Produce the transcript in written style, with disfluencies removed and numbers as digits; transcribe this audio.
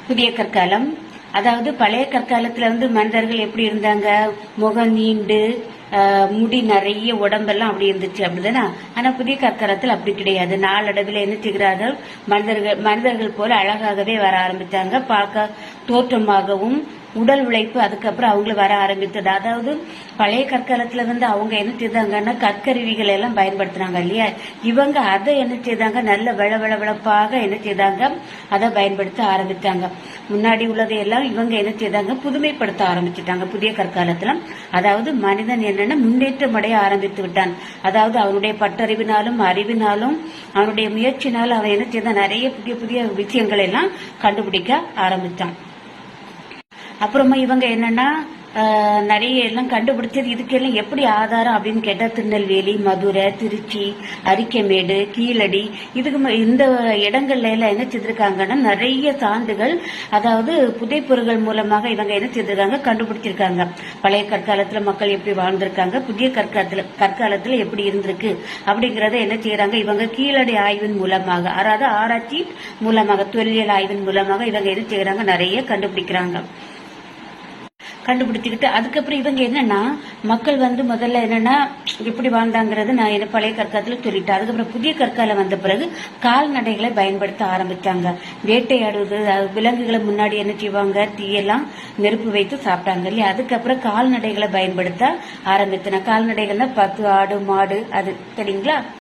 புதிய கற்காலம். அதாவது பழைய கற்காலத்துல மனிதர்கள் எப்படி இருந்தாங்க, முகம் நீண்டு முடி நிறைய உடம்பெல்லாம் அப்படி இருந்துச்சு அப்படிதானே. ஆனா புதிய கற்காலத்தில் அப்படி கிடையாது. நாளடைவில் என்ன செய்கிறார்கள், மனிதர்கள் போல அழகாகவே வர ஆரம்பித்தாங்க. பார்க்க தோற்றமாகவும் உடல் உழைப்பு அதுக்கப்புறம் அவங்களும் வர ஆரம்பித்தது. அதாவது பழைய கற்காலத்துல அவங்க என்ன செய்தாங்கன்னா கற்கருவிகள் எல்லாம் பயன்படுத்தினாங்க இல்லையா. இவங்க அதை என்ன செய்தாங்க, நல்ல விளவிளப்பாக என்ன செய்தாங்க, அதை பயன்படுத்த ஆரம்பித்தாங்க. முன்னாடி உள்ளதையெல்லாம் இவங்க என்ன செய்தாங்க, புதுமைப்படுத்த ஆரம்பிச்சுட்டாங்க புதிய கற்காலத்துல. அதாவது மனிதன் என்னன்னா முன்னேற்றம் அடைய ஆரம்பித்து விட்டான். அதாவது அவனுடைய பட்டறிவினாலும் அறிவினாலும் அவனுடைய முயற்சினாலும் அவன் என்ன செய்தான், நிறைய புதிய புதிய விஷயங்கள் எல்லாம் கண்டுபிடிக்க ஆரம்பிச்சான். அப்புறமா இவங்க என்னன்னா நிறைய எல்லாம் கண்டுபிடிச்சது. இதுக்கெல்லாம் எப்படி ஆதாரம் அப்படின்னு கேட்டா திருநெல்வேலி, மதுரை, திருச்சி, அரிக்கமேடு, கீழடி, இதுக்கு இந்த இடங்கள்ல எல்லாம் என்ன செய்திருக்காங்கன்னா நிறைய சான்றுகள், அதாவது புதைப்பொருட்கள் மூலமாக இவங்க என்ன செய்திருக்காங்க, கண்டுபிடிச்சிருக்காங்க. பழைய கற்காலத்துல மக்கள் எப்படி வாழ்ந்திருக்காங்க, புதிய கற்காலத்துல எப்படி இருந்திருக்கு அப்படிங்கறத என்ன செய்யறாங்க, இவங்க கீழடி ஆய்வின் மூலமாக, அதாவது ஆராய்ச்சி மூலமாக, தொல்லியல் ஆய்வின் மூலமாக இவங்க என்ன செய்யறாங்க, நிறைய கண்டுபிடிச்சுக்கிட்டு அதுக்கப்புறம் இவங்க என்னன்னா மக்கள் முதல்ல என்னன்னா எப்படி வாழ்ந்தாங்கிறது நான் என்ன பழைய கற்காலத்துல சொல்லிட்டேன். அதுக்கப்புறம் புதிய கற்காலம் வந்த பிறகு கால்நடைகளை பயன்படுத்த ஆரம்பிச்சாங்க. வேட்டையாடுவது, விலங்குகளை முன்னாடி என்ன செய்வாங்க, தீயெல்லாம் நெருப்பு வைத்து சாப்பிட்டாங்க இல்லையா. அதுக்கப்புறம் கால்நடைகளை பயன்படுத்த ஆரம்பித்தன. கால்நடைகள்னா 10 ஆடு மாடு, அது தெரியுங்களா.